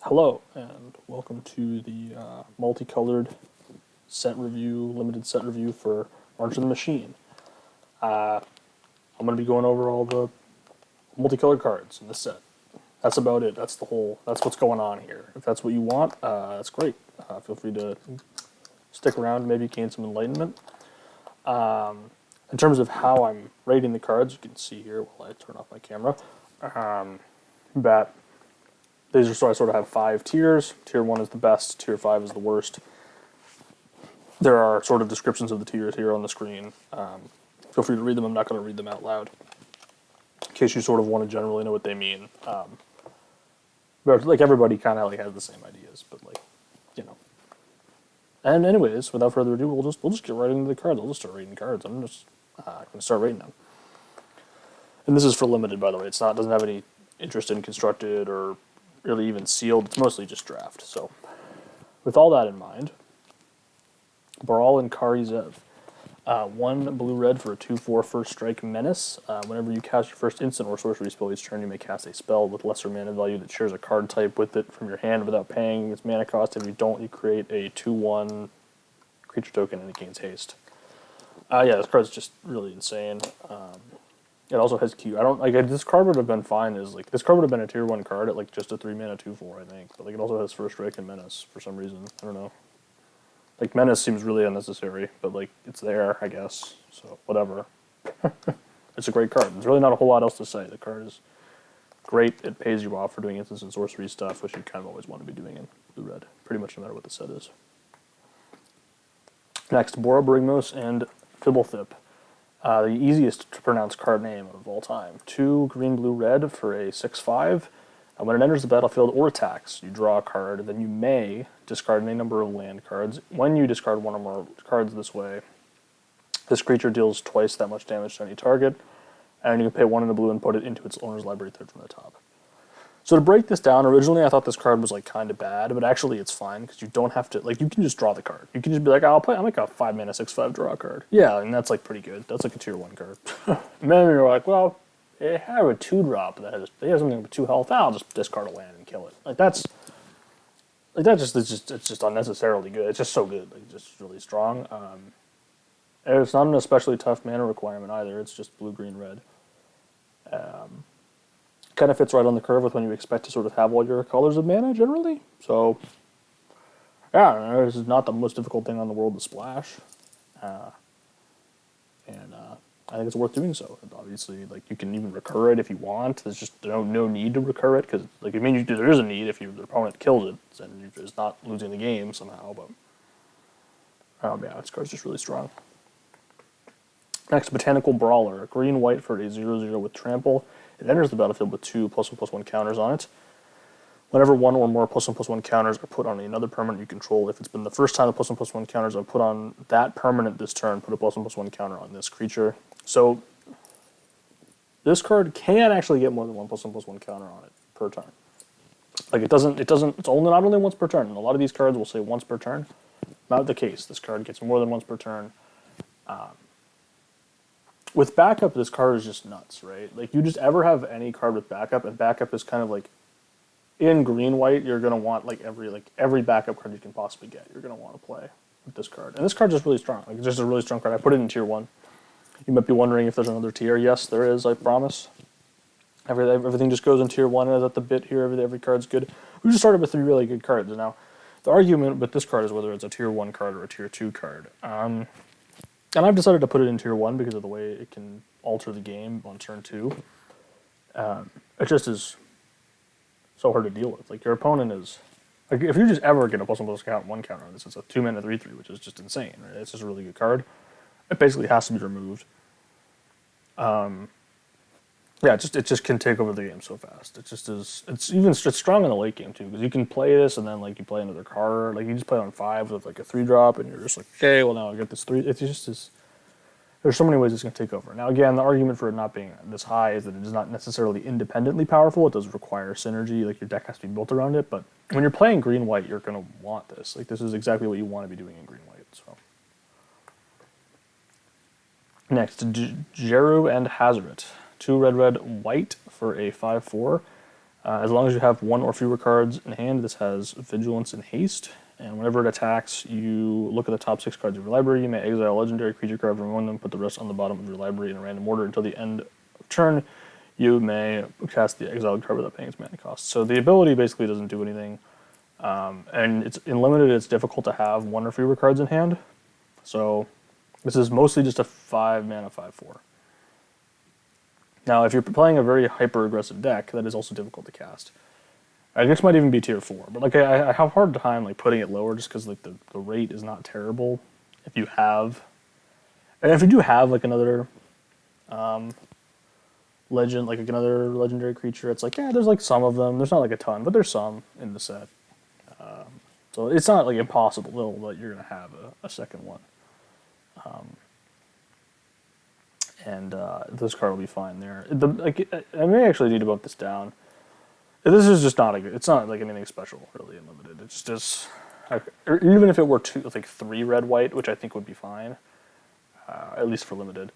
Hello, and welcome to the multicolored set review, limited set review for March of the Machine. I'm going to be going over all the multicolored cards in this set. That's about it. That's what's going on here. If that's what you want, that's great. Feel free to stick around and maybe gain some enlightenment. In terms of how I'm rating the cards, you can see here while I turn off my camera, that these are, so I sort of have 5 tiers. Tier 1 is the best, Tier 5 is the worst. There are sort of descriptions of the tiers here on the screen. Feel free to read them. I'm not going to read them out loud, in case you sort of want to generally know what they mean. But like everybody kind of like has the same ideas, but like, you know. And anyways, without further ado, we'll just get right into the cards. I'll just start rating cards. I'm just going to start rating them. And this is for limited, by the way. Doesn't have any interest in constructed or really even sealed. It's mostly just draft. So, with all that in mind, Baral and Kari Zev. 1 blue-red for a 2/4 first strike menace. Whenever you cast your first instant or sorcery spell each turn, you may cast a spell with lesser mana value that shares a card type with it from your hand without paying its mana cost. If you don't, you create a 2/1 creature token and it gains haste. Yeah, this card's just really insane. It also has Q. I don't like this card would have been fine as like this card would have been a tier 1 card at like just a 3 mana 2/4, I think. But like it also has first strike and menace for some reason. I don't know. Like menace seems really unnecessary, but like it's there, I guess. So whatever. It's a great card. There's really not a whole lot else to say. The card is great. It pays you off for doing instants and sorcery stuff, which you kind of always want to be doing in blue-red, pretty much no matter what the set is. Next, Borobrigmos and Fibblethip. The easiest to pronounce card name of all time. 2 green-blue-red for a 6/5. When it enters the battlefield or attacks, you draw a card, then you may discard any number of land cards. When you discard one or more cards this way, this creature deals twice that much damage to any target, and you can pay 1 in the blue and put it into its owner's library third from the top. So to break this down, originally I thought this card was like kind of bad, but actually it's fine because you don't have to, like, you can just draw the card. You can just be like, I'll make a 5 mana 6/5 draw card. Yeah, and that's like pretty good. That's like a tier 1 card. And then you're like, well, it had a 2-drop that has something with 2 health. I'll just discard a land and kill it. It's just unnecessarily good. It's just so good. Like just really strong. And it's not an especially tough mana requirement either. It's just blue, green, red. Kind of fits right on the curve with when you expect to sort of have all your colors of mana generally. So, yeah, this is not the most difficult thing on the world to splash. I think it's worth doing so. And obviously, like you can even recur it if you want. There's just no need to recur it because, like, I mean, there is a need if the opponent kills it and you're just not losing the game somehow. But yeah, this card's just really strong. Next, Botanical Brawler, green-white for a 0/0 with trample. It enters the battlefield with 2 +1/+1 counters on it. Whenever 1 or more +1/+1 counters are put on another permanent you control, if it's been the first time the +1/+1 counters are put on that permanent this turn, put a +1/+1 counter on this creature. So this card can actually get more than 1 +1/+1 counter on it per turn. Like it's only not only once per turn. And a lot of these cards will say once per turn. Not the case. This card gets more than once per turn. With backup, this card is just nuts, right? Like you just ever have any card with backup, and backup is kind of like in green-white, you're gonna want like every backup card you can possibly get. You're gonna want to play with this card, and this card's just really strong. Like it's just a really strong card. I put it in tier 1. You might be wondering if there's another tier. Yes, there is. I promise. Everything just goes in tier 1 and is at the bit here. Every card's good. We just started with 3 really good cards. Now, the argument with this card is whether it's a tier 1 card or a tier 2 card. And I've decided to put it in tier 1 because of the way it can alter the game on turn 2. It just is so hard to deal with. Like your opponent is, like if you just ever get a +1/+1 counter on this, it's a 2 mana 3/3, which is just insane. Right? It's just a really good card. It basically has to be removed. Yeah, it just can take over the game so fast. It just is. It's strong in the late game too because you can play this and then like you play another card. Like you just play on 5 with like a 3-drop and you're just like, okay, well now I get this 3. It's just is. There's so many ways it's going to take over. Now again, the argument for it not being this high is that it is not necessarily independently powerful. It does require synergy. Like your deck has to be built around it. But when you're playing green-white, you're going to want this. Like this is exactly what you want to be doing in green-white. So. Next, Jeru and Hazaret. 2 red, white for a 5/4. As long as you have 1 or fewer cards in hand, this has Vigilance and Haste. And whenever it attacks, you look at the top 6 cards of your library. You may exile a legendary creature card from among them, put the rest on the bottom of your library in a random order until the end of turn. You may cast the exiled card without paying its mana cost. So the ability basically doesn't do anything. And it's in limited, it's difficult to have 1 or fewer cards in hand. So this is mostly just a 5 mana 5/4. Now, if you're playing a very hyper-aggressive deck, that is also difficult to cast. I guess might even be tier 4, but like I have a hard time like putting it lower just because like the rate is not terrible. If you have, and if you do have like another another legendary creature, it's like, yeah, there's like some of them. There's not like a ton, but there's some in the set. So it's not like impossible that you're gonna have a second one. And this card will be fine there. I may actually need to bump this down. This is just not a good. It's not like anything special really in limited. It's just even if it were 3 red white, which I think would be fine, at least for limited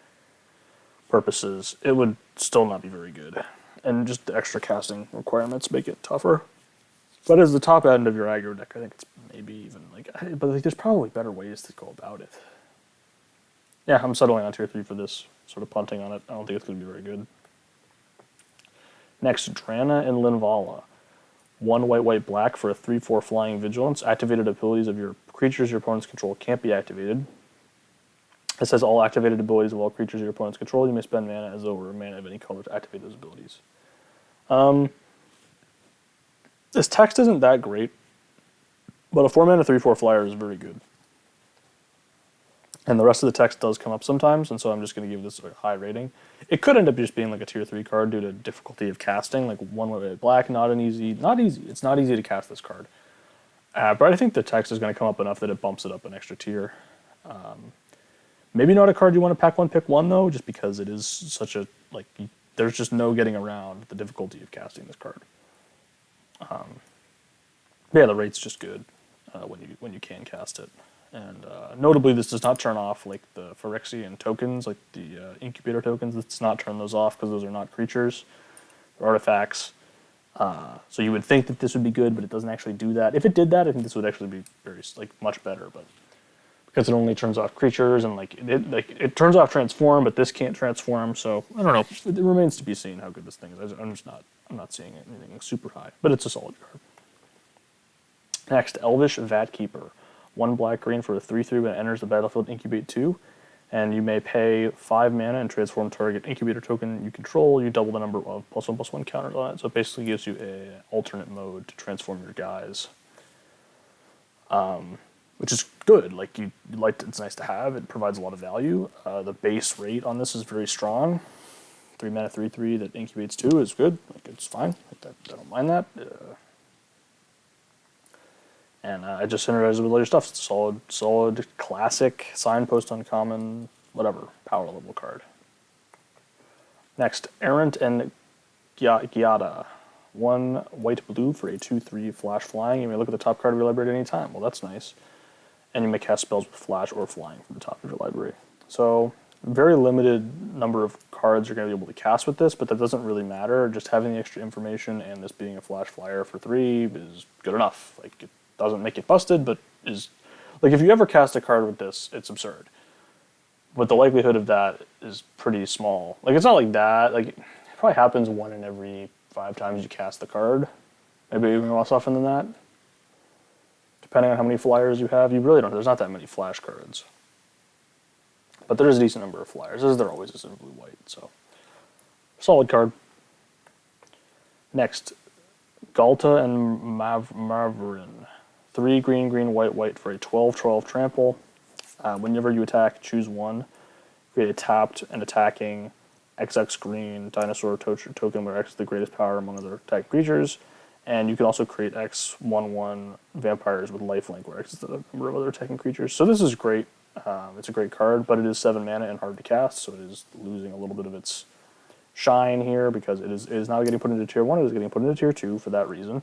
purposes, it would still not be very good. And just the extra casting requirements make it tougher. But as the top end of your aggro deck, I think it's maybe even but like there's probably better ways to go about it. Yeah, I'm settling on tier 3 for this, sort of punting on it. I don't think it's going to be very good. Next, Drana and Linvala. 1 white black for a 3/4 flying vigilance. Activated abilities of your creatures your opponents control can't be activated. It says all activated abilities of all creatures your opponents control. You may spend mana as though it were mana of any color to activate those abilities. This text isn't that great, but a 4 mana 3/4 flyer is very good. And the rest of the text does come up sometimes, and so I'm just going to give this a high rating. It could end up just being like a tier 3 card due to difficulty of casting, like 1 white black, not easy. It's not easy to cast this card. But I think the text is going to come up enough that it bumps it up an extra tier. Maybe not a card you want to pack 1, pick 1 though, just because it is such a there's just no getting around the difficulty of casting this card. Yeah, the rate's just good when you can cast it. And notably, this does not turn off like the Phyrexian tokens, like the incubator tokens. It does not turn those off because those are not creatures or artifacts. So you would think that this would be good, but it doesn't actually do that. If it did that, I think this would actually be very much better. But because it only turns off creatures and it turns off transform, but this can't transform. So I don't know. It remains to be seen how good this thing is. I'm not seeing anything super high, but it's a solid card. Next, Elvish Vatkeeper. 1 black-green for a 3/3 when it enters the battlefield, incubate 2. And you may pay 5 mana and transform target incubator token you control. You double the number of +1/+1 counters on it. So it basically gives you an alternate mode to transform your guys. Which is good. It's nice to have. It provides a lot of value. The base rate on this is very strong. 3 mana 3/3 that incubates 2 is good. It's fine. I don't mind that. And it just synergizes with all your stuff. It's a solid, classic, signpost uncommon, whatever, power level card. Next, Errant and Giada. 1 white-blue for a 2/3 flash flying. You may look at the top card of your library at any time. Well, that's nice. And you may cast spells with flash or flying from the top of your library. So, very limited number of cards you're going to be able to cast with this, but that doesn't really matter. Just having the extra information and this being a flash flyer for 3 is good enough. It doesn't make it busted, but is if you ever cast a card with this, it's absurd. But the likelihood of that is pretty small. It's not like that. It probably happens 1 in every 5 times you cast the card. Maybe even less often than that. Depending on how many flyers you have, you really don't. There's not that many flash cards, but there is a decent number of flyers, as there always is in blue-white. So, solid card. Next, Galta and Mavrin. 3 green, white for a 12/12 trample. Whenever you attack, choose 1. Create a tapped and attacking XX green dinosaur token where X is the greatest power among other attacking creatures. And you can also create X 1/1 vampires with lifelink where X is the number of other attacking creatures. So this is great. It's a great card, but it is 7 mana and hard to cast, so it is losing a little bit of its shine here because it is not getting put into tier 1, it is getting put into tier 2 for that reason.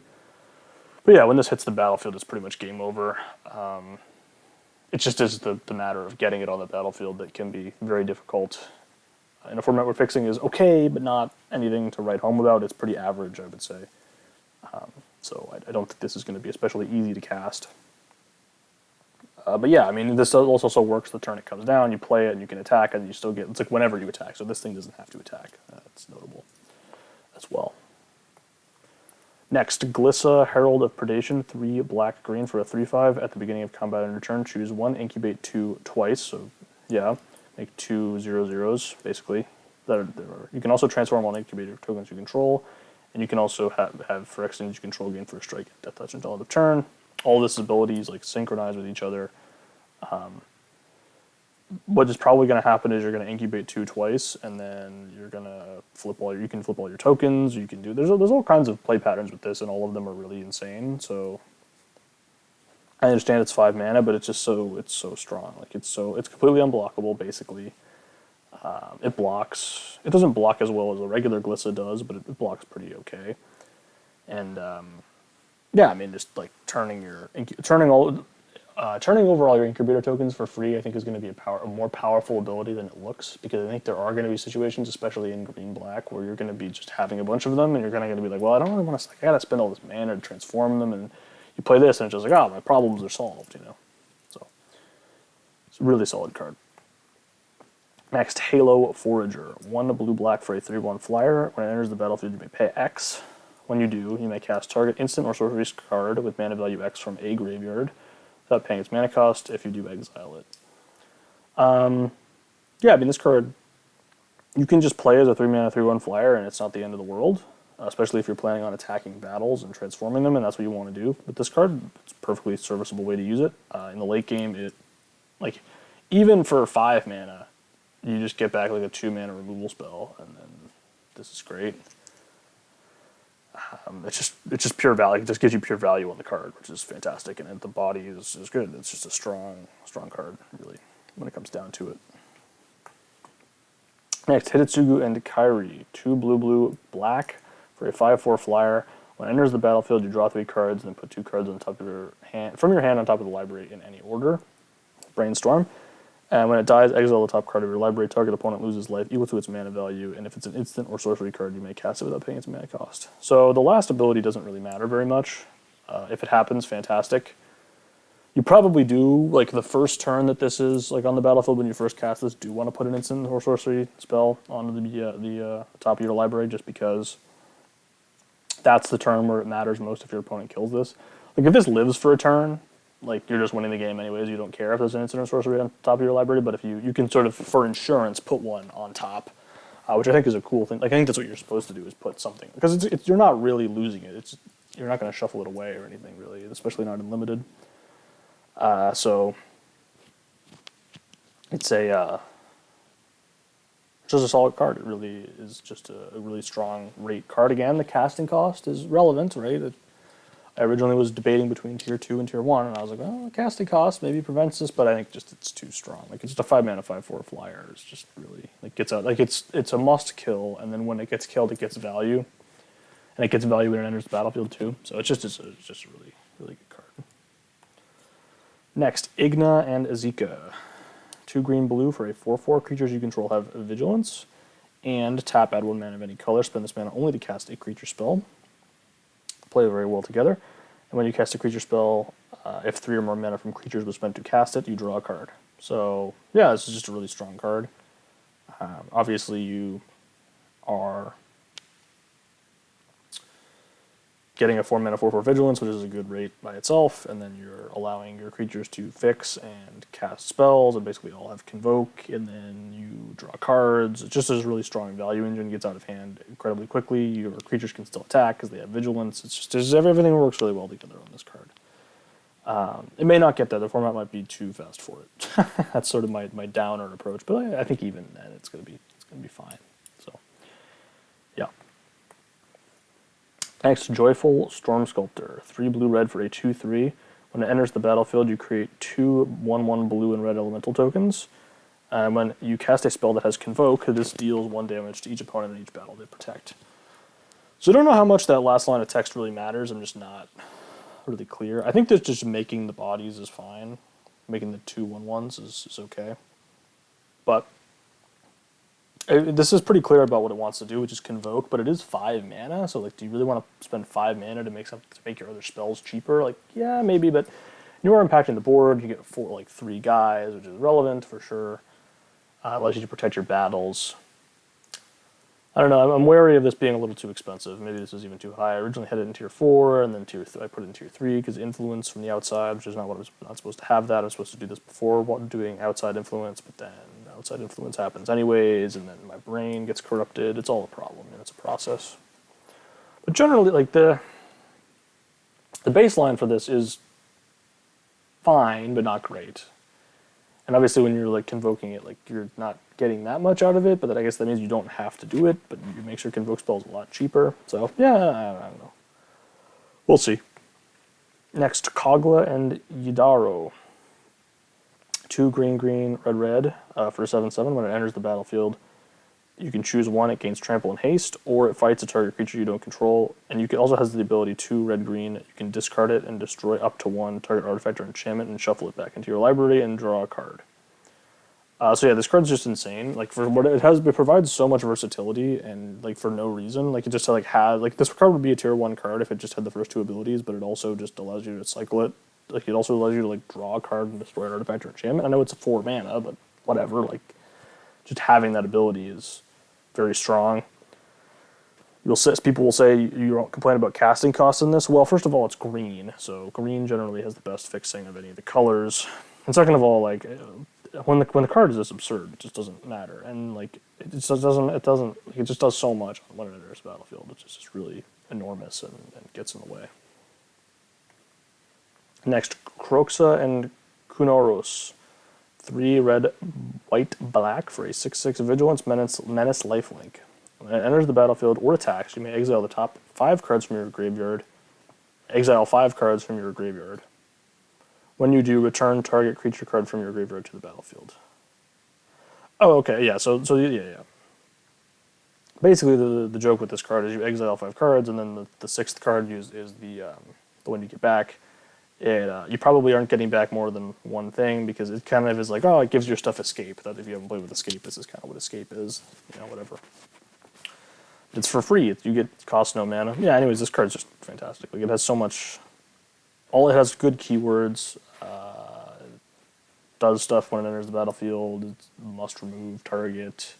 But yeah, when this hits the battlefield, it's pretty much game over. It just is the matter of getting it on the battlefield that can be very difficult. In a format where fixing is okay, but not anything to write home about, it's pretty average, I would say. So I don't think this is going to be especially easy to cast. But yeah, I mean, this also works the turn it comes down, you play it, and you can attack, and you still get, it's like whenever you attack, so this thing doesn't have to attack. That's notable as well. Next, Glissa, Herald of Predation, 3 black-green for a 3/5. At the beginning of combat on your turn, choose 1, incubate 2 twice, so yeah, make 2 0/0s, basically. You can also transform on incubator tokens you control, and you can also have for X things you control gain first strike at death touch until end of turn. All this abilities like synchronize with each other. What is probably going to happen is you're going to incubate 2 twice, and then you're going to you can flip all your tokens. You can do there's all kinds of play patterns with this, and all of them are really insane. So I understand it's 5 mana, but it's just so strong. Like it's completely unblockable basically. It blocks. It doesn't block as well as a regular Glissa does, but it blocks pretty okay. And yeah, I mean, just like turning over all your incubator tokens for free, I think is going to be a more powerful ability than it looks, because I think there are going to be situations, especially in green-black, where you're going to be just having a bunch of them, and you're going to be like, well, I don't really want to. I got to spend all this mana to transform them, and you play this, and it's just like, oh, my problems are solved, you know. So it's a really solid card. Next, Halo Forager, 1 blue-black for a 3/1 flyer. When it enters the battlefield, you may pay X. When you do, you may cast target instant or sorcery card with mana value X from a graveyard without paying its mana cost. If you do, exile it. Yeah, I mean, this card, you can just play as a 3-mana 3/1 flyer, and it's not the end of the world, especially if you're planning on attacking battles and transforming them, and that's what you want to do. With this card, it's a perfectly serviceable way to use it. In the late game, even for 5 mana, you just get back like a 2-mana removal spell, and then this is great. It's just pure value. It just gives you pure value on the card, which is fantastic, and the body is good. It's just a strong card, really, when it comes down to it. Next, Hidetsugu and Kairi, 2 blue-black for a 5/4 flyer. When it enters the battlefield, you draw 3 cards, and then put 2 cards on top of your hand from your hand on top of the library in any order. Brainstorm. And when it dies, exile the top card of your library. Target opponent loses life equal to its mana value, and if it's an instant or sorcery card, you may cast it without paying its mana cost. So the last ability doesn't really matter very much. If it happens, fantastic. You probably do, like the first turn that this is like on the battlefield when you first cast this, do want to put an instant or sorcery spell onto the top of your library, just because that's the turn where it matters most if your opponent kills this. Like if this lives for a turn, like you're just winning the game anyways, you don't care if there's an instant or sorcery on top of your library, but if you can sort of, for insurance, put one on top, which I think is a cool thing. Like I think that's what you're supposed to do, is put something, because you're not really losing it. You're not going to shuffle it away or anything really, especially not in limited. So it's just a solid card. It really is just a really strong rate card. Again, the casting cost is relevant, right? I originally was debating between tier 2 and tier 1, and I was like, well, the casting cost maybe prevents this, but I think just it's too strong. Like, it's just a 5-mana 5/4 flyer. It's just really, like, gets out. Like, it's a must kill, and then when it gets killed, it gets value. And it gets value when it enters the battlefield, too. So it's just a really, really good card. Next, Igna and Azika. 2 green-blue for a 4/4. Creatures you control have vigilance. And tap, add 1 mana of any color. Spend this mana only to cast a creature spell. Play very well together. And when you cast a creature spell, if 3 or more mana from creatures was spent to cast it, you draw a card. So, yeah, this is just a really strong card. Obviously, you are getting a 4-mana 4/4 vigilance, which is a good rate by itself, and then you're allowing your creatures to fix and cast spells, and basically all have Convoke, and then you draw cards. It just is a really strong value engine, gets out of hand incredibly quickly. Your creatures can still attack because they have vigilance. It's just everything works really well together on this card. It may not get there. The format might be too fast for it. That's sort of my downer approach, but I think even then it's gonna be fine. So, yeah. Next, Joyful Storm Sculptor. 3 blue-red for a 2/3. When it enters the battlefield, you create 2 1/1 blue and red elemental tokens. And when you cast a spell that has Convoke, this deals 1 damage to each opponent in each battle they protect. So I don't know how much that last line of text really matters. I'm just not really clear. I think that just making the bodies is fine. Making the 2 1/1s is okay. But This is pretty clear about what it wants to do, which is convoke, but it is 5 mana. So like, do you really want to spend 5 mana to make your other spells cheaper? Like, yeah, maybe, but you are impacting the board. You get 3 guys, which is relevant for sure. Allows you to protect your battles. I don't know. I'm wary of this being a little too expensive. Maybe this is even too high. I originally had it in tier 4, and then I put it in tier 3 because influence from the outside, which is not what I was not supposed to have. That I was supposed to do this before doing outside influence, but then outside influence happens anyways, and then my brain gets corrupted. It's all a problem, and it's a process. But generally, like the baseline for this is fine, but not great. And obviously, when you're like convoking it, like you're not getting that much out of it. But I guess that means you don't have to do it. But it makes your convoke spells a lot cheaper. So yeah, I don't know. We'll see. Next, Kogla and Yidaro. 2 green, red for 7/7. When it enters the battlefield, you can choose one. It gains trample and haste, or it fights a target creature you don't control. And you can also has the ability 2 red, green. You can discard it and destroy up to 1 target artifact or enchantment and shuffle it back into your library and draw a card. So yeah, this card's just insane. Like for what it has, it provides so much versatility and like for no reason. Like it just like had like this card would be a tier 1 card if it just had the first 2 abilities, but it also just allows you to cycle it. Like it also allows you to like draw a card and destroy an artifact or enchantment. I know it's a 4 mana, but whatever. Like just having that ability is very strong. People will say you don't complain about casting costs in this. Well, first of all, it's green, so green generally has the best fixing of any of the colors. And second of all, like when the card is this absurd, it just doesn't matter. And like it just does so much when it enters the battlefield. It's just really enormous and gets in the way. Next, Kroxa and Kunoros. 3 red, white, black for a 6/6 vigilance menace lifelink. When it enters the battlefield or attacks, you may exile the top 5 cards from your graveyard. Exile 5 cards from your graveyard. When you do, return target creature card from your graveyard to the battlefield. Oh, okay, yeah. So yeah. Basically, the joke with this card is you exile 5 cards, and then the 6th card is the one you get back. You probably aren't getting back more than one thing because it kind of is like, oh, it gives your stuff escape. That if you haven't played with escape, this is kind of what escape is. Whatever. It's for free. It costs no mana. Yeah. Anyways, this card's just fantastic. Like it has so much. It has good keywords. Does stuff when it enters the battlefield. It's must remove target.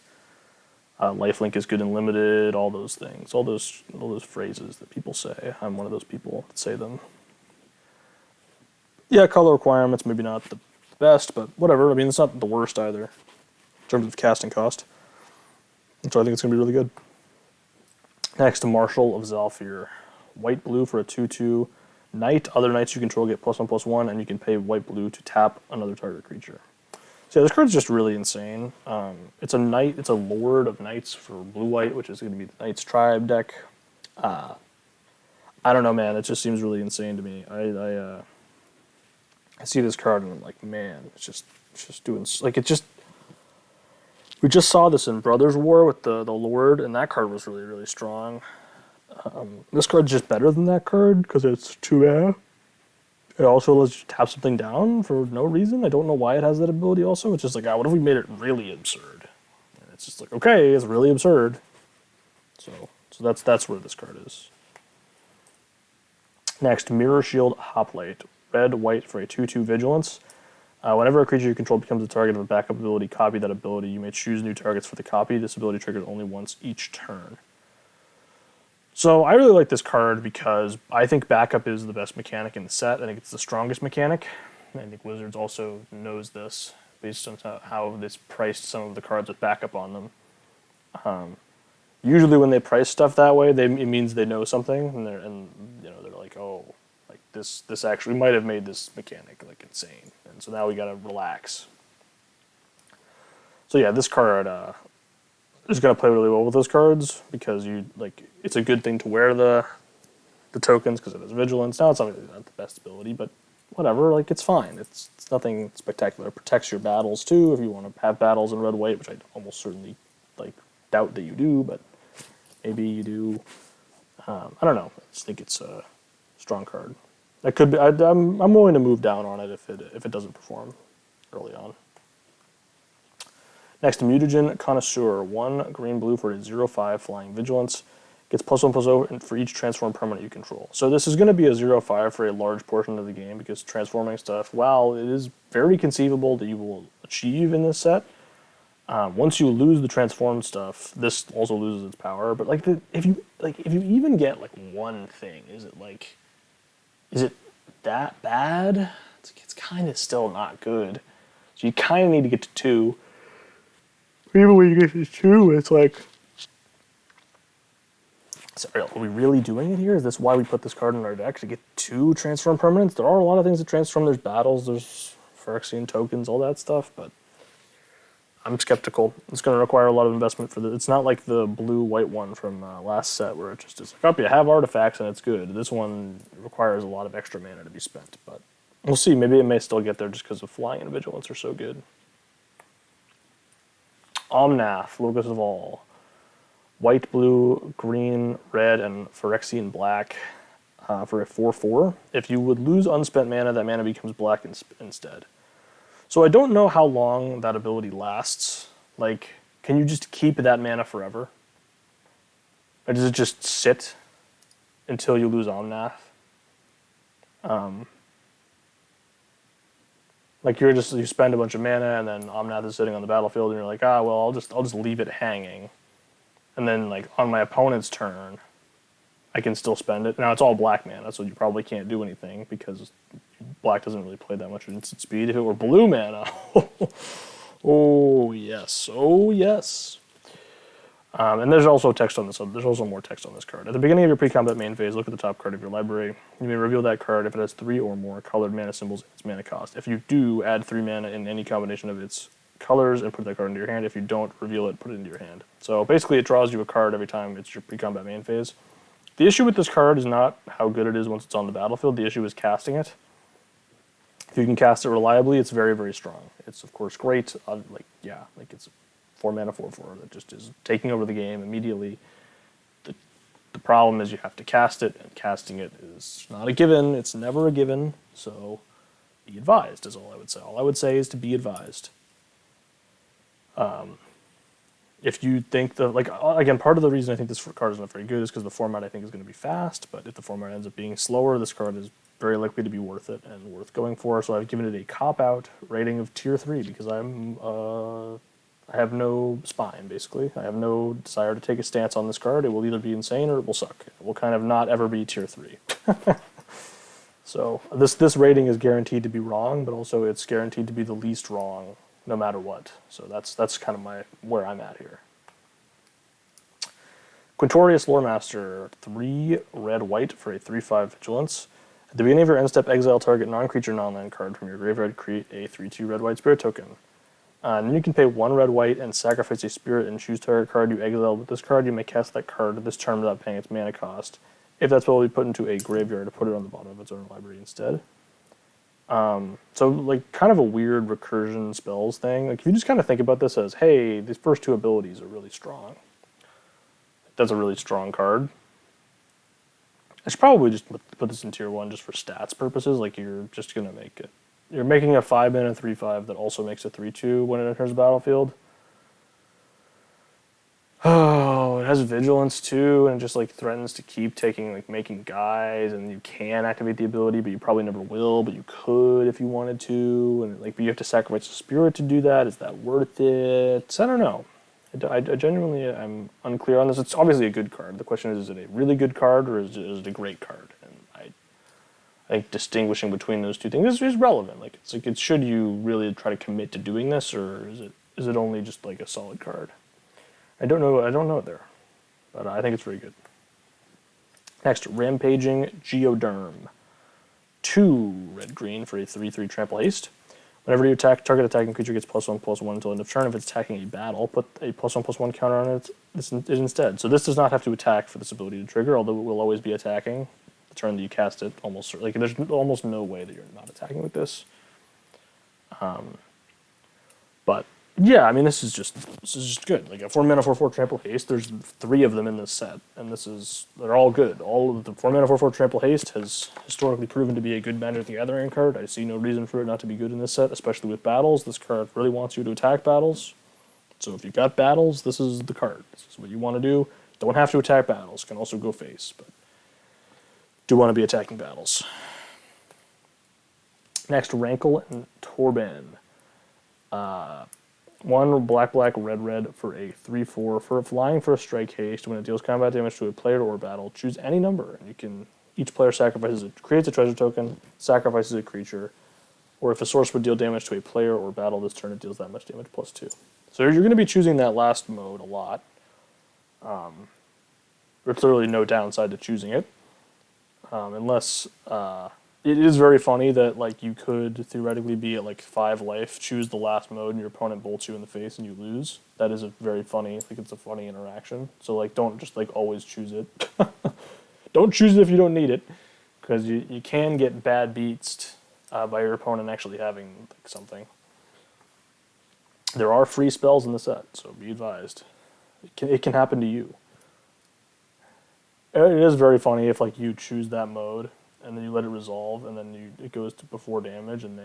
Lifelink is good and limited. All those things. All those phrases that people say. I'm one of those people that say them. Yeah, color requirements, maybe not the best, but whatever. I mean, it's not the worst either in terms of casting cost. And so I think it's going to be really good. Next, Marshal of Zalfir. White-blue for a 2/2. Knight. Other knights you control get +1/+1, and you can pay white-blue to tap another target creature. So yeah, this card's just really insane. It's a knight. It's a lord of knights for blue-white, which is going to be the Knights Tribe deck. I don't know, man. It just seems really insane to me. I see this card and I'm like, man, it's just doing like it just. We just saw this in Brothers War with the Lord, and that card was really really strong. This card's just better than that card because it's 2 mana. It also lets you tap something down for no reason. I don't know why it has that ability. Also, it's just like, what if we made it really absurd? And it's just like, okay, it's really absurd. So that's where this card is. Next, Mirror Shield Hoplite. Red, white for a 2/2 vigilance. Whenever a creature you control becomes the target of a backup ability, copy that ability. You may choose new targets for the copy. This ability triggers only once each turn. So I really like this card because I think backup is the best mechanic in the set. I think it's the strongest mechanic. I think Wizards also knows this based on how this priced some of the cards with backup on them. Usually when they price stuff that way, it means they know something, and they're like, oh. This actually might have made this mechanic like insane, and so now we gotta relax. So yeah, this card is gonna play really well with those cards because it's a good thing to wear the tokens because it has vigilance. Now it's not the best ability, but whatever. Like it's fine. It's nothing spectacular. It protects your battles too if you want to have battles in red white, which I almost certainly doubt that you do, but maybe you do. I don't know. I just think it's a strong card. That could be. I'm willing to move down on it if it doesn't perform early on. Next, Mutagen Connoisseur, 1 green-blue for a 0/5 flying vigilance. Gets +1/+0 for each transform permanent you control. So this is going to be a 0/5 for a large portion of the game because transforming stuff, while it is very conceivable that you will achieve in this set, once you lose the transform stuff, this also loses its power. But like, if you even get like one thing, is it that bad? It's kind of still not good. So you kind of need to get to 2. Even when you get to 2, it's like, sorry, are we really doing it here? Is this why we put this card in our deck, to get 2 transform permanents? There are a lot of things that transform. There's battles, there's Phyrexian tokens, all that stuff, but I'm skeptical. It's going to require a lot of investment for the. It's not like the blue-white one from last set where it just is like, oh, you have artifacts and it's good. This one requires a lot of extra mana to be spent, but we'll see. Maybe it may still get there just because of flying and vigilance are so good. Omnath, Locus of All. White, blue, green, red, and Phyrexian black for a 4/4. If you would lose unspent mana, that mana becomes black instead. So I don't know how long that ability lasts. Like, can you just keep that mana forever? Or does it just sit until you lose Omnath? Like you spend a bunch of mana and then Omnath is sitting on the battlefield and you're like, well, I'll just leave it hanging. And then like on my opponent's turn, I can still spend it. Now it's all black mana, so you probably can't do anything because black doesn't really play that much at instant speed. If it were blue mana, oh yes, oh yes. And there's also text on this. There's also more text on this card. At the beginning of your pre-combat main phase, look at the top card of your library. You may reveal that card if it has 3 or more colored mana symbols in its mana cost. If you do, add 3 mana in any combination of its colors and put that card into your hand. If you don't, reveal it, put it into your hand. So basically it draws you a card every time it's your pre-combat main phase. The issue with this card is not how good it is once it's on the battlefield. The issue is casting it. If you can cast it reliably, it's very, very strong. It's, of course, great. It's 4 mana 4/4 that just is taking over the game immediately. The problem is you have to cast it, and casting it is not a given. It's never a given, so be advised is all I would say. All I would say is to be advised. If you think again, part of the reason I think this card is not very good is because the format I think is going to be fast, but if the format ends up being slower, this card is very likely to be worth it and worth going for. So I've given it a cop-out rating of tier 3 because I have no spine, basically. I have no desire to take a stance on this card. It will either be insane or it will suck. It will kind of not ever be tier 3. So this rating is guaranteed to be wrong, but also it's guaranteed to be the least wrong no matter what. So that's kind of where I'm at here. Quintorius Loremaster, 3 red-white for a 3/5 vigilance. At the beginning of your end step, exile target non-creature non-land card from your graveyard, create a 3/2 red-white spirit token. And then you can pay 1 red-white and sacrifice a spirit and choose target card you exiled with this card. You may cast that card this turn without paying its mana cost. If that's what we put into a graveyard, to put it on the bottom of its own library instead. So like kind of a weird recursion spells thing. Like if you just kind of think about this as, hey, these first 2 abilities are really strong. That's a really strong card. I should probably just put this in tier 1 just for stats purposes. Like you're just gonna make it. You're making a 5 mana 3/5 that also makes a 3/2 when it enters the battlefield. Oh, it has vigilance too, and it just like threatens to keep making guys, and you can activate the ability, but you probably never will, but you could if you wanted to, and but you have to sacrifice a spirit to do that. Is that worth it? I don't know. I genuinely am unclear on this. It's obviously a good card. The question is it a really good card or is it a great card? And I think distinguishing between those two things is relevant. Like should you really try to commit to doing this, or is it only just like a solid card? I don't know there, but I think it's very good. Next, Rampaging Geoderm. 2 red-green for a 3/3 trample haste. Whenever you attack, target attacking creature gets +1/+1 until end of turn. If it's attacking a battle, put a +1/+1 counter on it instead. So this does not have to attack for this ability to trigger, although it will always be attacking the turn that you cast it. There's almost no way that you're not attacking with this. But yeah, I mean this is just good. Like a 4 mana 4/4 trample haste. There's 3 of them in this set, and they're all good. All of the 4 mana 4/4 trample haste has historically proven to be a good Magic the Gathering card. I see no reason for it not to be good in this set, especially with battles. This card really wants you to attack battles. So if you've got battles, this is the card. This is what you want to do. Don't have to attack battles. Can also go face, but do want to be attacking battles. Next, Rankle and Torben. 1 black, red for a 3/4 for flying for a strike haste. When it deals combat damage to a player or battle, choose any number. And you can each player creates a treasure token, sacrifices a creature, or if a source would deal damage to a player or battle this turn, it deals that much damage +2. So you're going to be choosing that last mode a lot. There's literally no downside to choosing it, unless it is very funny that like you could theoretically be at like 5 life, choose the last mode, and your opponent bolts you in the face and you lose. That is a very funny. Like it's a funny interaction. So like don't just like always choose it. Don't choose it if you don't need it, because you can get bad beats by your opponent actually having like, something. There are free spells in the set, so be advised. It can happen to you. It is very funny if like you choose that mode and then you let it resolve, and then it goes to before damage, and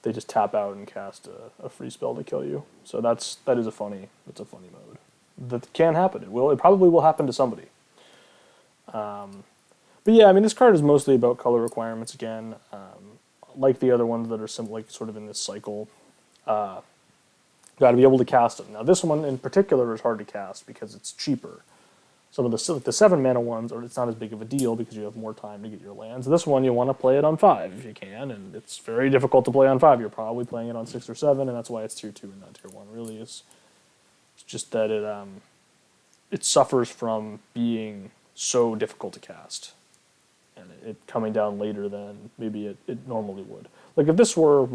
they just tap out and cast a free spell to kill you. So that's a funny mode. That can happen. It probably will happen to somebody. But yeah, I mean, this card is mostly about color requirements again. Like the other ones that are like sort of in this cycle. Got to be able to cast them. Now this one in particular is hard to cast because it's cheaper. Some of the 7 mana ones, or it's not as big of a deal because you have more time to get your lands. This one you want to play it on 5 if you can, and it's very difficult to play on 5. You're probably playing it on 6 or 7, and that's why it's tier 2 and not tier 1. Really, it's just that it suffers from being so difficult to cast, and it coming down later than maybe it normally would. Like if this were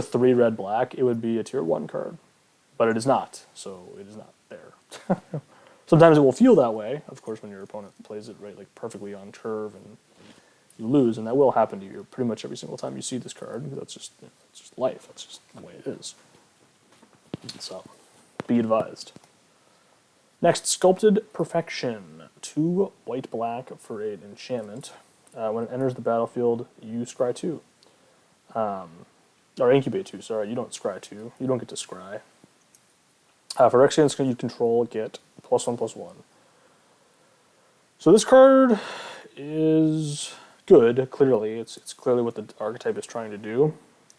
3 red black, it would be a tier 1 card, but it is not. So it is not there. Sometimes it will feel that way, of course, when your opponent plays it right, like perfectly on curve, and you lose, and that will happen to you pretty much every single time you see this card. Because that's just it's just life. That's just the way it is. So, be advised. Next, Sculpted Perfection. 2 white-black for an enchantment. When it enters the battlefield, you scry 2. Or incubate 2, sorry. You don't scry 2. You don't get to scry. For Rexians you control, get +1/+1. So this card is good, clearly. It's clearly what the archetype is trying to do.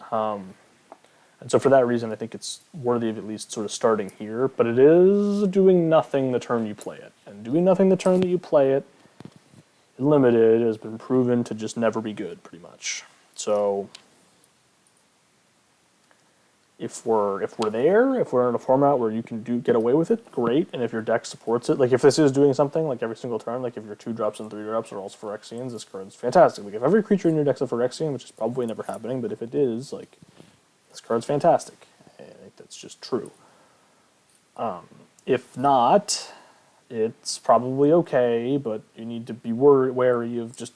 And so for that reason, I think it's worthy of at least sort of starting here. But it is doing nothing the turn you play it. And doing nothing the turn that you play it, in Limited, has been proven to just never be good, pretty much. So if we're there, if we're in a format where you can get away with it, great. And if your deck supports it, like if this is doing something like every single turn, like if your 2-drops and 3-drops are all Phyrexians, this card's fantastic. Like if every creature in your deck's a Phyrexian, which is probably never happening, but if it is, like this card's fantastic. I think that's just true. If not, it's probably okay, but you need to be wary of just,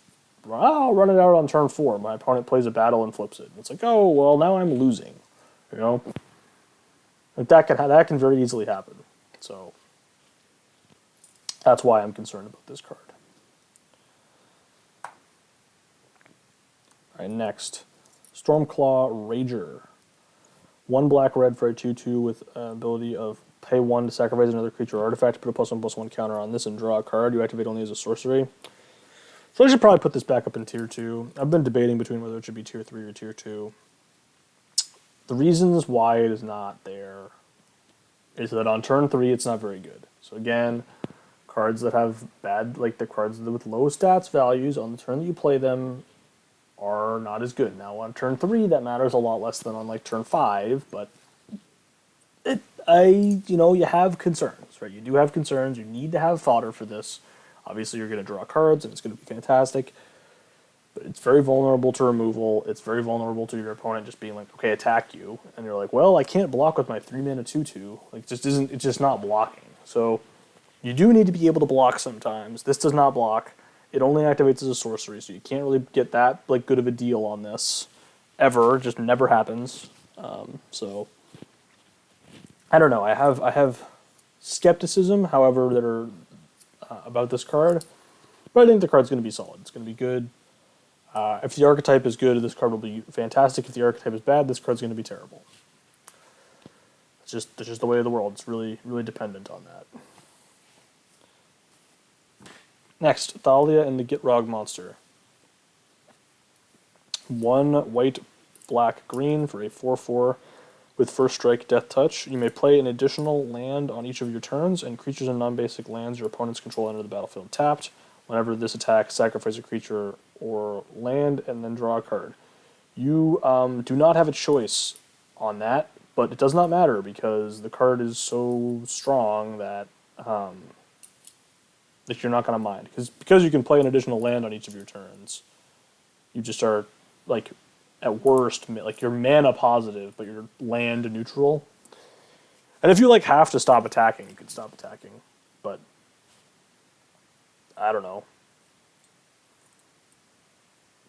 I'll run it out on turn 4. My opponent plays a battle and flips it. And it's like, oh, well, now I'm losing. You know, like that can very easily happen. So that's why I'm concerned about this card. All right, next, Stormclaw Rager. 1 black-red for a 2/2 with ability of pay 1 to sacrifice another creature or artifact, put a +1/+1 counter on this, and draw a card. You activate only as a sorcery. So I should probably put this back up in tier 2. I've been debating between whether it should be tier 3 or tier 2. The reasons why it is not there is that on turn 3 it's not very good. So again, cards that have bad, like the cards with low stats values on the turn that you play them are not as good. Now on turn 3 that matters a lot less than on like turn 5, but you have concerns, right? You do have concerns. You need to have fodder for this. Obviously you're going to draw cards and it's going to be fantastic. But it's very vulnerable to removal. It's very vulnerable to your opponent just being like, okay, attack you. And you're like, well, I can't block with my 3-mana 2/2. Like, it's just not blocking. So you do need to be able to block sometimes. This does not block. It only activates as a sorcery, so you can't really get that like good of a deal on this. Ever. Just never happens. So I don't know. I have skepticism, however, that are about this card. But I think the card's going to be solid. It's going to be good. If the archetype is good, this card will be fantastic. If the archetype is bad, this card's going to be terrible. It's just the way of the world. It's really, really dependent on that. Next, Thalia and the Gitrog monster. 1 white, black, green for a 4/4 with first strike, death touch. You may play an additional land on each of your turns, and creatures and non-basic lands your opponents control enter the battlefield tapped. Whenever this attack, sacrifice a creature or land, and then draw a card. You do not have a choice on that, but it does not matter because the card is so strong that you're not going to mind. Because you can play an additional land on each of your turns, you just are, like, at worst, like, you're mana positive, but you're land neutral. And if you, like, have to stop attacking, you can stop attacking. But, I don't know.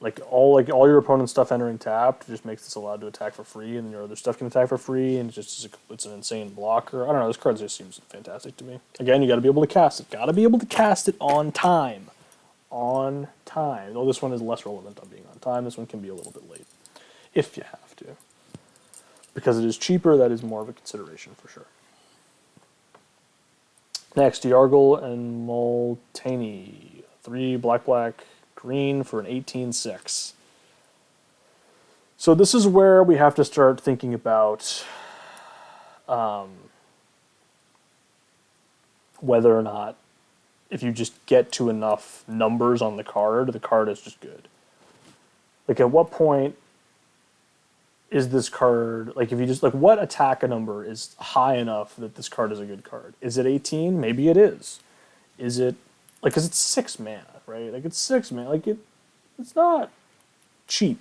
Like all your opponent's stuff entering tapped just makes this allowed to attack for free, and then your other stuff can attack for free, and it's an insane blocker. I don't know, this card just seems fantastic to me. Again, you got to be able to cast it. Got to be able to cast it on time. On time. Though this one is less relevant on being on time. This one can be a little bit late, if you have to. Because it is cheaper, that is more of a consideration for sure. Next, Yargle and Multani. 3 black, green for an 18/6. So this is where we have to start thinking about whether or not, if you just get to enough numbers on the card is just good. Like, at what point is this card, like, if you just, like, what attack number is high enough that this card is a good card? Is it 18? Maybe it is. Is it, like, because it's 6 mana, right? Like, it's 6 mana. Like, it's not cheap.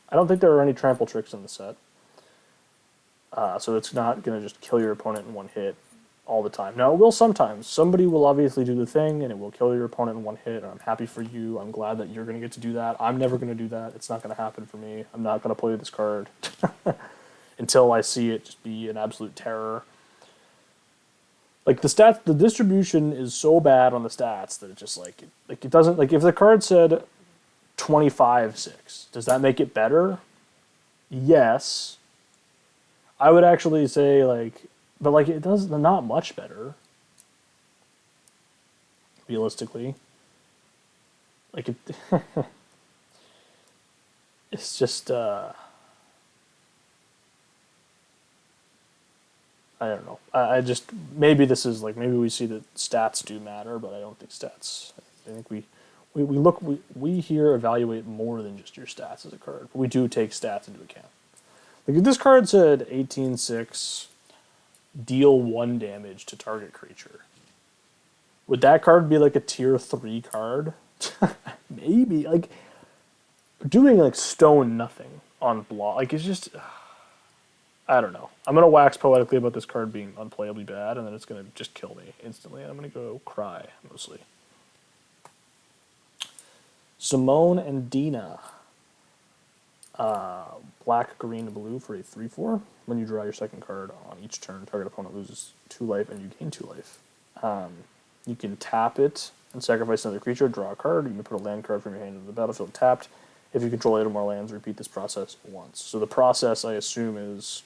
I don't think there are any trample tricks in the set. So it's not going to just kill your opponent in one hit all the time. Now, it will sometimes. Somebody will obviously do the thing, and it will kill your opponent in one hit, and I'm happy for you. I'm glad that you're going to get to do that. I'm never going to do that. It's not going to happen for me. I'm not going to play this card until I see it just be an absolute terror. Like, the stats, the distribution is so bad on the stats that it just, like it doesn't, like, if the card said 25/6, does that make it better? Yes. I would actually say, like, but, like, it does not much better, realistically. Like, it, it's just, I don't know. I just, maybe this is, like, maybe we see that stats do matter, but I don't think stats, I think we here evaluate more than just your stats as a card. We do take stats into account. Like, if this card said 18/6, deal 1 damage to target creature, would that card be, like, a tier 3 card? Maybe. Like, doing, like, stone nothing on block, like, it's just, I don't know. I'm going to wax poetically about this card being unplayably bad, and then it's going to just kill me instantly. I'm going to go cry, mostly. Simone and Dina. Black, green, and blue for a 3/4. When you draw your second card on each turn, target opponent loses 2 life, and you gain 2 life. You can tap it and sacrifice another creature, draw a card. You can put a land card from your hand into the battlefield tapped. If you control 8 or more lands, repeat this process once. So the process, I assume, is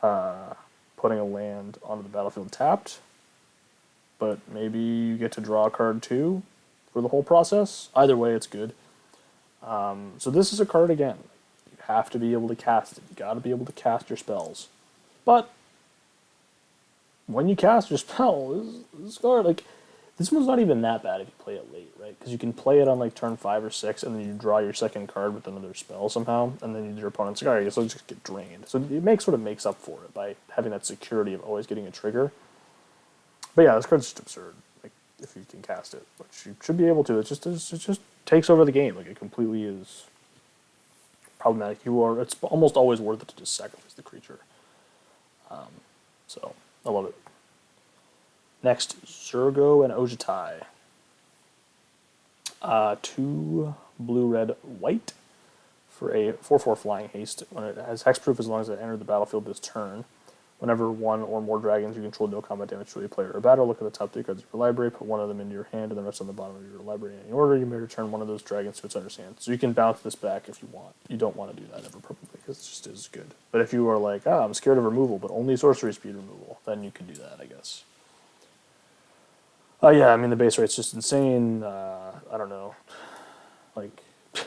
putting a land onto the battlefield tapped, but maybe you get to draw a card too for the whole process. Either way, it's good. So this is a card, again, you have to be able to cast it. You got to be able to cast your spells. But when you cast your spell, this card, like, this one's not even that bad if you play it late, right? Because you can play it on, like, turn 5 or 6, and then you draw your second card with another spell somehow, and then your opponent's like, all right, I guess I'll just get drained. So it sort of makes up for it by having that security of always getting a trigger. But yeah, this card's just absurd, like, if you can cast it, which you should be able to. It just takes over the game. Like, it completely is problematic. It's almost always worth it to just sacrifice the creature. So I love it. Next, Zurgo and Ojutai. 2 blue, red, white for a 4/4 flying haste. When it has hexproof, as long as it entered the battlefield this turn. Whenever 1 or more dragons you control deal combat damage to a player or battle, look at the top 3 cards of your library, put 1 of them into your hand, and the rest on the bottom of your library in any order. You may return 1 of those dragons to its owner's hand. So you can bounce this back if you want. You don't want to do that ever, probably, because it just is good. But if you are like, I'm scared of removal, but only sorcery speed removal, then you can do that, I guess. Yeah, I mean, the base rate's just insane. I don't know. Like,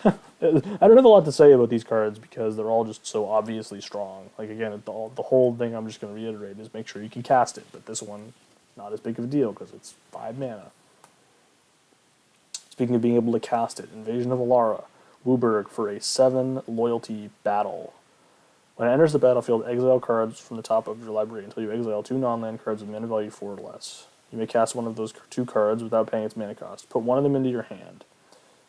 I don't have a lot to say about these cards because they're all just so obviously strong. Like, again, the whole thing I'm just going to reiterate is make sure you can cast it, but this one, not as big of a deal because it's 5 mana. Speaking of being able to cast it, Invasion of Tolvara, Wooburg for a 7 loyalty battle. When it enters the battlefield, exile cards from the top of your library until you exile 2 non-land cards with mana value 4 or less. You may cast one of those 2 cards without paying its mana cost. Put one of them into your hand.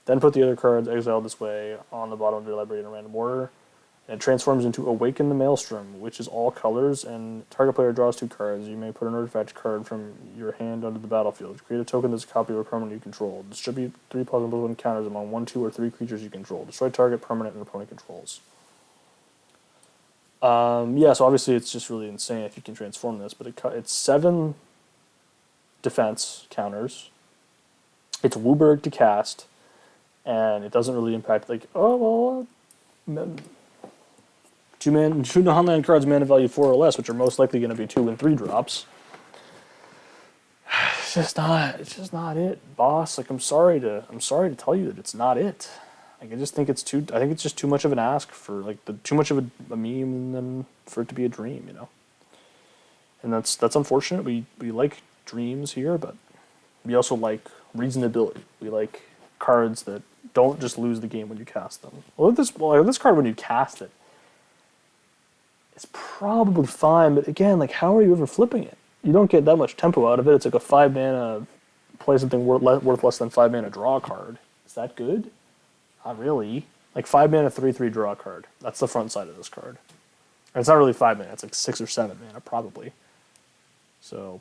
Then put the other cards exiled this way on the bottom of your library in a random order. And it transforms into Awaken the Maelstrom, which is all colors, and target player draws 2 cards. You may put an artifact card from your hand onto the battlefield. Create a token that's a copy of a permanent you control. Distribute 3 +1 counters among 1, 2, or 3 creatures you control. Destroy target permanent and opponent controls. Yeah, so obviously it's just really insane if you can transform this, but it's 7 defense counters. It's Wooburg to cast, and it doesn't really impact, like, oh, well, 2 non-land cards mana value 4 or less, which are most likely going to be 2 and 3 drops. It's just not it, boss. Like, I'm sorry to tell you that it's not it. Like, I think it's just too much of an ask for, like, too much of a meme than for it to be a dream, you know. And that's unfortunate. We like dreams here, but we also like reasonability. We like cards that don't just lose the game when you cast them. This card, when you cast it, it's probably fine, but again, like, how are you ever flipping it? You don't get that much tempo out of it. It's like a 5 mana, play something worth less than 5 mana, draw card. Is that good? Not really. Like, 5 mana, 3/3 draw card. That's the front side of this card. And it's not really 5 mana, it's like 6 or 7 mana, probably. So,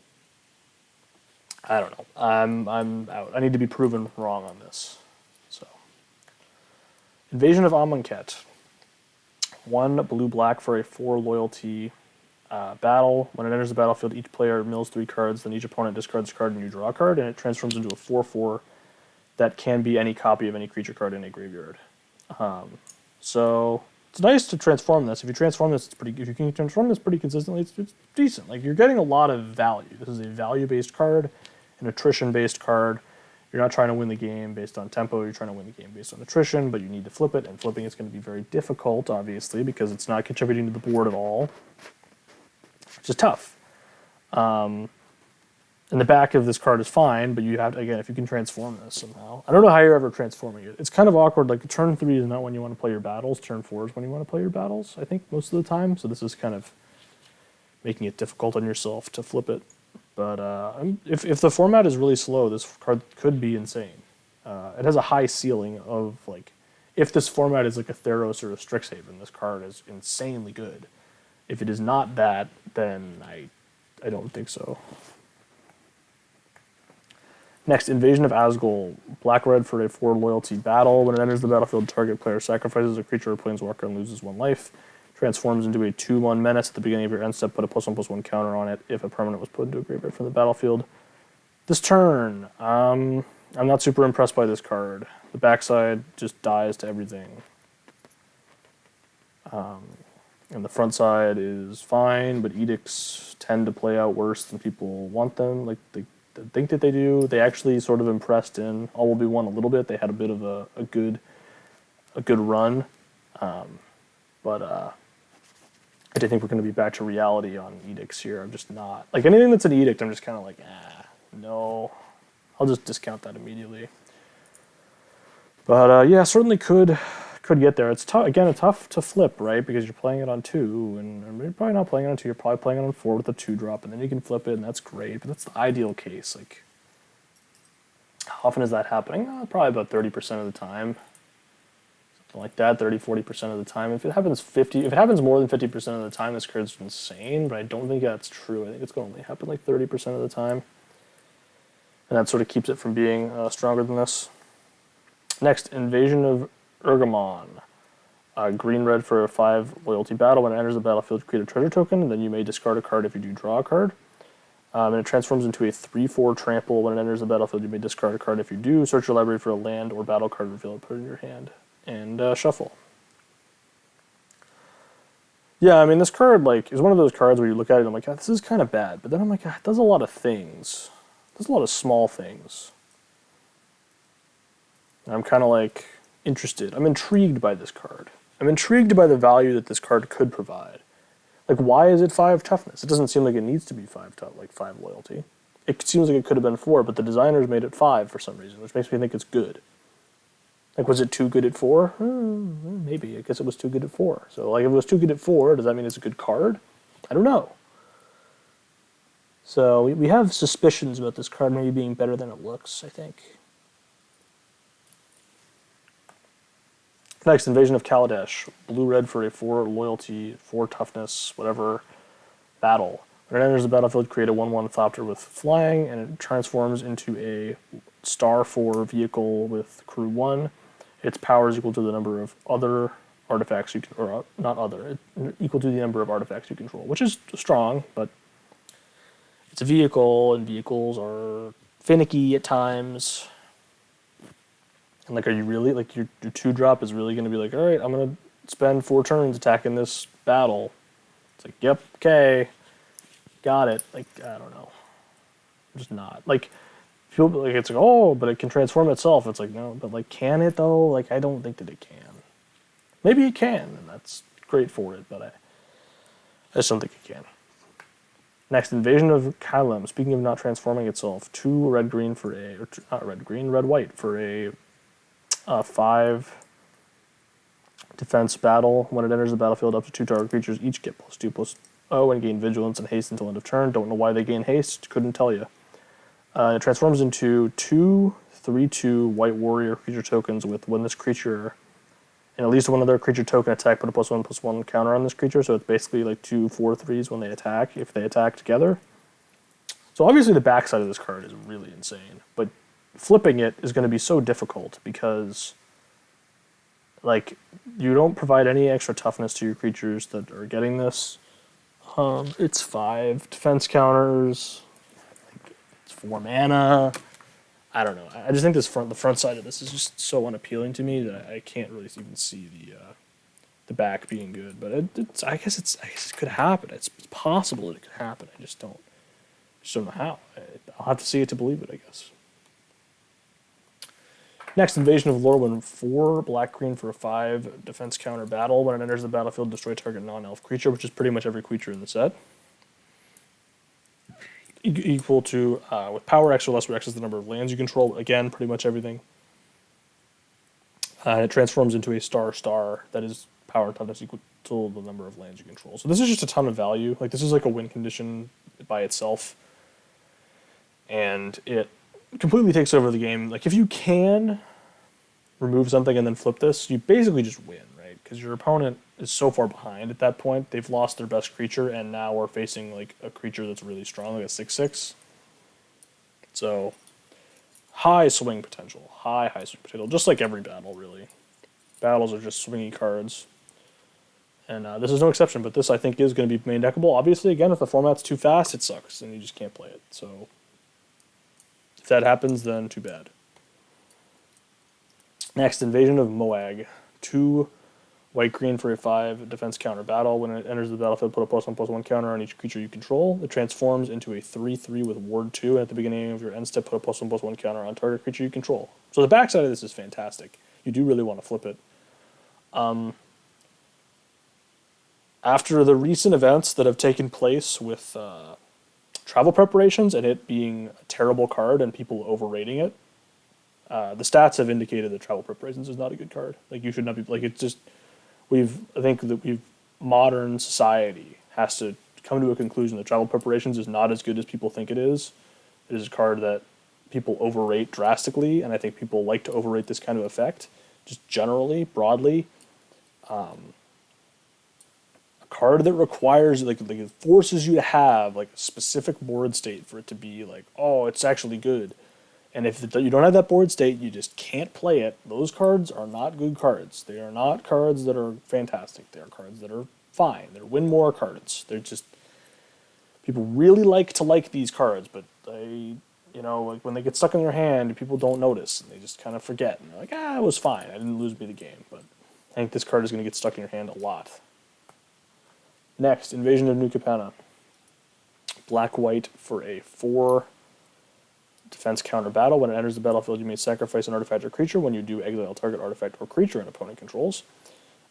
I don't know. I'm out. I need to be proven wrong on this. So, Invasion of Amonkhet. 1 blue-black for a 4 loyalty battle. When it enters the battlefield, each player mills 3 cards, then each opponent discards a card and you draw a card, and it transforms into a 4/4 that can be any copy of any creature card in a graveyard. So it's nice to transform this. If you transform this, if you can transform this pretty consistently, it's decent. Like, you're getting a lot of value. This is a value-based card, an attrition-based card. You're not trying to win the game based on tempo. You're trying to win the game based on attrition, but you need to flip it, and flipping is going to be very difficult, obviously, because it's not contributing to the board at all, which is tough. And the back of this card is fine, but you have to, again, if you can transform this somehow. I don't know how you're ever transforming it. It's kind of awkward. Like, turn 3 is not when you want to play your battles. Turn 4 is when you want to play your battles, I think, most of the time. So this is kind of making it difficult on yourself to flip it. But if the format is really slow, this card could be insane. It has a high ceiling of, like, if this format is like a Theros or a Strixhaven, this card is insanely good. If it is not that, then I don't think so. Next, Invasion of Azgul. Black-red for a 4 loyalty battle. When it enters the battlefield, target player sacrifices a creature or planeswalker and loses 1 life. Transforms into a 2/1 menace at the beginning of your end step. Put a +1/+1 counter on it if a permanent was put into a graveyard from the battlefield. This turn, I'm not super impressed by this card. The backside just dies to everything. And the front side is fine, but edicts tend to play out worse than people want them. Like, they think that they do. They actually sort of impressed in All Will Be One a little bit. They had a bit of a good run. But I think we're going to be back to reality on edicts here. I'm just not. Like, anything that's an edict, I'm just kind of like, no. I'll just discount that immediately. But yeah, certainly could get there. It's tough. Again, it's tough to flip, right? Because you're playing it on 2, and you're probably not playing it on 2. You're probably playing it on 4 with a 2-drop, and then you can flip it, and that's great. But that's the ideal case. Like, how often is that happening? Probably about 30% of the time. Something like that, 30-40% of the time. If it happens more than 50% of the time, this card's insane. But I don't think that's true. I think it's going to only happen like 30% of the time, and that sort of keeps it from being stronger than this. Next, Invasion of Urgamon. Green-red for a 5 loyalty battle. When it enters the battlefield, create a treasure token, and then you may discard a card if you do draw a card. And it transforms into a 3/4 trample. When it enters the battlefield, you may discard a card if you do. Search your library for a land or battle card, reveal it, put it in your hand, and shuffle. Yeah, I mean, this card, like, is one of those cards where you look at it and I'm like, this is kind of bad. But then I'm like, it does a lot of things. It does a lot of small things. And I'm kind of, like, interested. I'm intrigued by this card. I'm intrigued by the value that this card could provide. Like, why is it 5 toughness? It doesn't seem like it needs to be 5 like 5 loyalty. It seems like it could have been 4, but the designers made it 5 for some reason, which makes me think it's good. Like, was it too good at 4? Maybe. I guess it was too good at 4. So, like, if it was too good at 4, does that mean it's a good card? I don't know. So, we have suspicions about this card maybe being better than it looks, I think. Next, Invasion of Kaladesh. Blue-red for a 4 loyalty, 4 toughness, whatever, battle. When it enters the battlefield, create a 1/1 Thopter with flying, and it transforms into a star 4 vehicle with crew 1. Its power is equal to the number of other artifacts you can, or not other, equal to the number of artifacts you control, which is strong, but it's a vehicle, and vehicles are finicky at times. And, like, are you really, like, your 2-drop is really going to be like, all right, I'm going to spend 4 turns attacking this battle. It's like, yep, okay, got it. Like, I don't know. I'm just not. Like, feel like it's like, oh, but it can transform itself. It's like, no, but, like, can it, though? Like, I don't think that it can. Maybe it can, and that's great for it, but I just don't think it can. Next, Invasion of Kylem. Speaking of not transforming itself, 2 red-green for a, or not red-green, red-white for a 5 defense battle. When it enters the battlefield, up to 2 target creatures each get +2/+0 and gain vigilance and haste until end of turn. Don't know why they gain haste, couldn't tell you. It transforms into 2 3/2 white warrior creature tokens with when this creature and at least one of their creature token attack put a +1/+1 counter on this creature, so it's basically like 2 4/3s when they attack, if they attack together. So obviously the backside of this card is really insane, but flipping it is going to be so difficult because, like, you don't provide any extra toughness to your creatures that are getting this. It's 5 defense counters. It's 4 mana. I don't know. I just think the front side of this is just so unappealing to me that I can't really even see the back being good. But I guess it could happen. It's possible that it could happen. I just don't know how. I'll have to see it to believe it, I guess. Next, Invasion of Lorwyn. 4 black-green for a 5 defense counter battle. When it enters the battlefield, destroy target non-elf creature, which is pretty much every creature in the set. Equal to, with power X or less, where X is the number of lands you control. Again, pretty much everything. And it transforms into a star that is power toughness equal to the number of lands you control. So this is just a ton of value. Like, this is like a win condition by itself. And it completely takes over the game. Like, if you can remove something and then flip this, you basically just win, right? Because your opponent is so far behind at that point. They've lost their best creature, and now we're facing, like, a creature that's really strong, like a 6/6. So, high swing potential. High swing potential. Just like every battle, really. Battles are just swingy cards. And this is no exception, but this, I think, is going to be main deckable. Obviously, again, if the format's too fast, it sucks, and you just can't play it. So, if that happens, then too bad. Next, Invasion of Moag. 2 white-green for a 5 defense counter battle. When it enters the battlefield, put a +1/+1 counter on each creature you control. It transforms into a 3/3 with Ward 2, and at the beginning of your end step, put a +1/+1 counter on target creature you control. So the backside of this is fantastic. You do really want to flip it. After the recent events that have taken place with travel preparations and it being a terrible card and people overrating it, the stats have indicated that travel preparations is not a good card. Like, you should not be, like, it's just, I think that modern society has to come to a conclusion that travel preparations is not as good as people think it is. It is a card that people overrate drastically, and I think people like to overrate this kind of effect, just generally, broadly. A card that requires, like it forces you to have, like, a specific board state for it to be like, oh, it's actually good. And if you don't have that board state, you just can't play it. Those cards are not good cards. They are not cards that are fantastic. They are cards that are fine. They're win more cards. They're just, people really like these cards, but they, like, when they get stuck in their hand, people don't notice, and they just kind of forget. And they're like, it was fine. I didn't lose me the game. But I think this card is going to get stuck in your hand a lot. Next, Invasion of Tolvara. Black-white for a 4 defense counter battle. When it enters the battlefield, you may sacrifice an artifact or creature. When you do, exile target artifact or creature an opponent controls.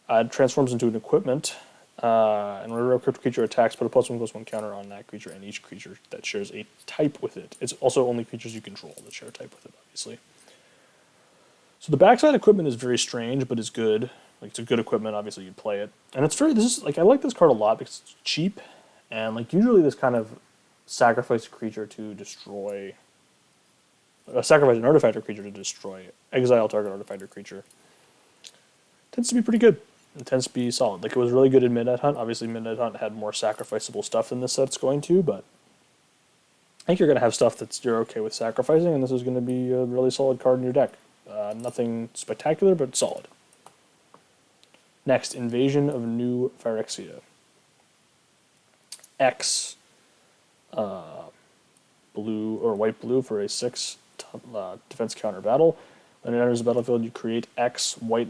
It transforms into an equipment. And whenever a creature attacks, put a +1/+1 counter on that creature and each creature that shares a type with it. It's also only creatures you control that share a type with it, obviously. So the backside equipment is very strange, but is good. Like, it's a good equipment, obviously you'd play it. And it's I like this card a lot because it's cheap, and like usually this kind of sacrifice a creature to destroy, sacrifice an artifact or creature to destroy, exile target artifact or creature, tends to be pretty good. It tends to be solid. Like, it was really good in Midnight Hunt. Obviously, Midnight Hunt had more sacrificable stuff than this set's going to, but I think you're going to have stuff that you're okay with sacrificing, and this is going to be a really solid card in your deck. Nothing spectacular, but solid. Next, Invasion of New Phyrexia. X blue or white-blue for a 6 defense counter battle. When it enters the battlefield, you create X white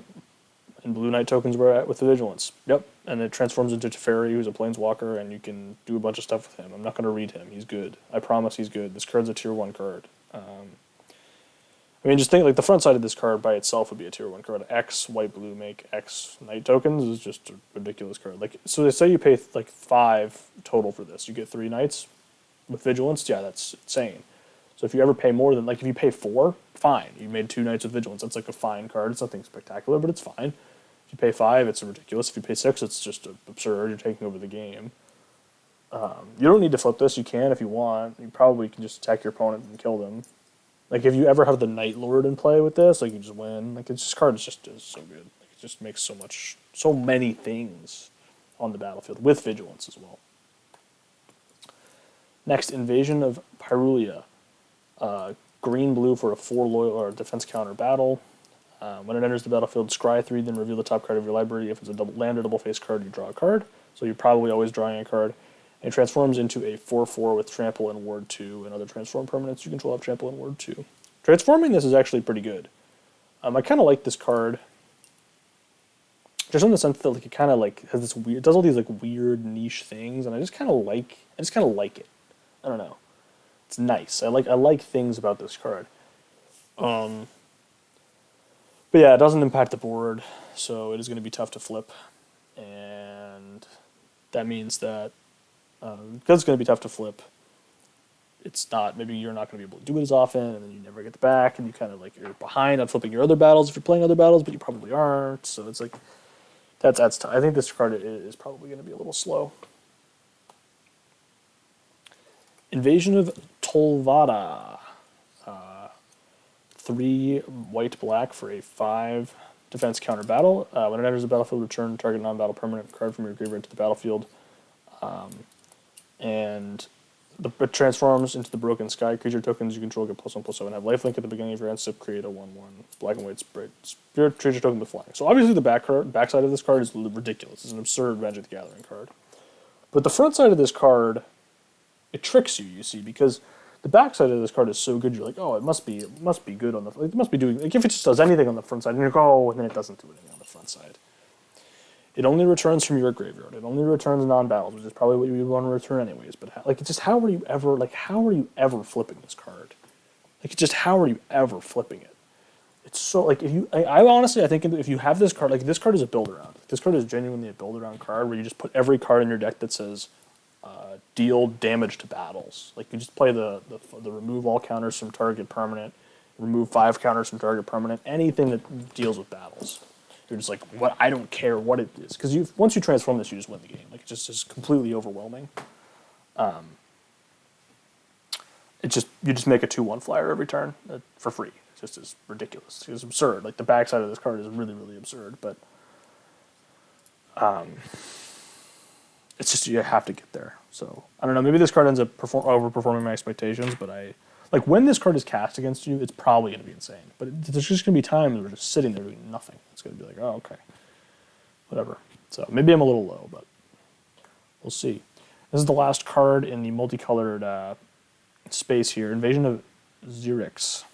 and blue knight tokens with the vigilance. Yep, and it transforms into Teferi, who's a planeswalker, and you can do a bunch of stuff with him. I'm not going to read him. He's good. I promise he's good. This card's a tier 1 card. I mean, just think, like, the front side of this card by itself would be a tier 1 card. X, white, blue, make X knight tokens is just a ridiculous card. Like, so they say you pay, like, 5 total for this. You get 3 knights with vigilance. Yeah, that's insane. So if you ever pay more than, like, if you pay 4, fine. You made 2 knights with vigilance. That's, like, a fine card. It's nothing spectacular, but it's fine. If you pay 5, it's ridiculous. If you pay 6, it's just absurd. You're taking over the game. You don't need to flip this. You can if you want. You probably can just attack your opponent and kill them. Like, if you ever have the Night Lord in play with this, like, you just win. Like, this card is so good. Like, it just makes so many things on the battlefield, with vigilance as well. Next, Invasion of Pyrulia. Green-blue for a 4 loyal or defense counter battle. When it enters the battlefield, scry 3, then reveal the top card of your library. If it's a land or double-face card, you draw a card. So you're probably always drawing a card. It transforms into a 4/4 with Trample and Ward 2, and other transform permanents you control have Trample and Ward 2. Transforming this is actually pretty good. I kind of like this card, just in the sense that, like, it kind of, like, has this weird, does all these, like, weird niche things, and I just kind of like it. I don't know. It's nice. I like things about this card. But yeah, it doesn't impact the board, so it is going to be tough to flip, and that means that because it's going to be tough to flip, maybe you're not going to be able to do it as often, and then you never get the back, and you kind of, like, you're behind on flipping your other battles if you're playing other battles, but you probably aren't, so it's like, that's tough. I think this card is probably going to be a little slow. Invasion of Tolvara. 3 white-black for a 5 defense counter battle. When it enters the battlefield, return target non-battle permanent card from your graveyard to the battlefield. And it transforms into the Broken Sky. Creature tokens you control get +1/+7. Have lifelink at the beginning of your end step. Create a 1/1 black and white spirit creature token with flying. So obviously the backside of this card is ridiculous. It's an absurd Magic the Gathering card. But the front side of this card, it tricks you, you see, because the backside of this card is so good. You're like, oh, it must be good on the. It must be doing, like, if it just does anything on the front side, and you go, oh, and then it doesn't do anything on the front side. It only returns from your graveyard. It only returns non-battles, which is probably what you would want to return anyways. But, like, it's just, how are you ever flipping this card? Like, it's just, how are you ever flipping it? It's so, like, I honestly, I think if you have this card, like, this card is a build-around. This card is genuinely a build-around card where you just put every card in your deck that says deal damage to battles. Like, you just play the remove all counters from target permanent, remove 5 counters from target permanent, anything that deals with battles. You're just like, what? I don't care what it is, because once you transform this, you just win the game. Like, it's just completely overwhelming. You just make a 2/1 flyer every turn for free. It's just as ridiculous. It's absurd. Like, the backside of this card is really, really absurd. But it's just, you have to get there. So I don't know. Maybe this card ends up overperforming my expectations, but like, when this card is cast against you, it's probably going to be insane. But there's just going to be times where we're just sitting there doing nothing. It's going to be like, oh, okay, whatever. So maybe I'm a little low, but we'll see. This is the last card in the multicolored space here. Invasion of Xerix.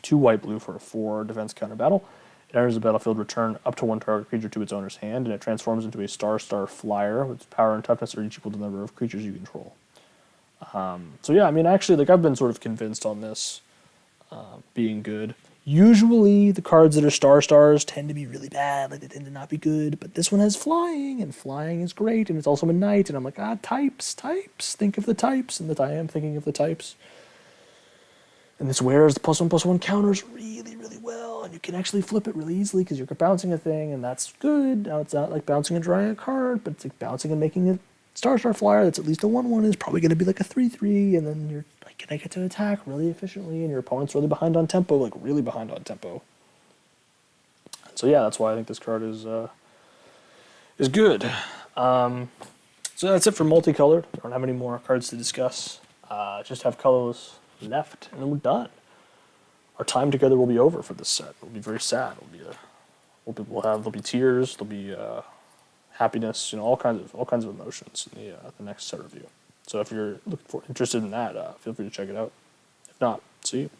2 white-blue for a 4 defense counter battle. It enters the battlefield, return up to one target creature to its owner's hand, and it transforms into a star flyer with power and toughness are each equal to the number of creatures you control. So yeah, I mean, actually, like I've been sort of convinced on this being good. Usually, the cards that are stars tend to be really bad, like they tend to not be good. But this one has flying, and flying is great, and it's also a knight. And I'm like, types. Think of the types, and I am thinking of the types. And this wears the +1/+1 counters really, really well, and you can actually flip it really easily because you're bouncing a thing, and that's good. Now it's not like bouncing and drawing a card, but it's like bouncing and making a star flyer that's at least a 1/1 is probably going to be like a 3/3, and then you're like gonna get to attack really efficiently, and your opponent's really behind on tempo, like really behind on tempo. So yeah, that's why I think this card is good. So that's it for Multicolored. I don't have any more cards to discuss. Just have colorless left, and then we're done. Our time together will be over for this set. It'll be very sad. There'll be tears. There'll be happiness. All kinds of emotions in the next set review. So if you're interested in that, feel free to check it out. If not, see you.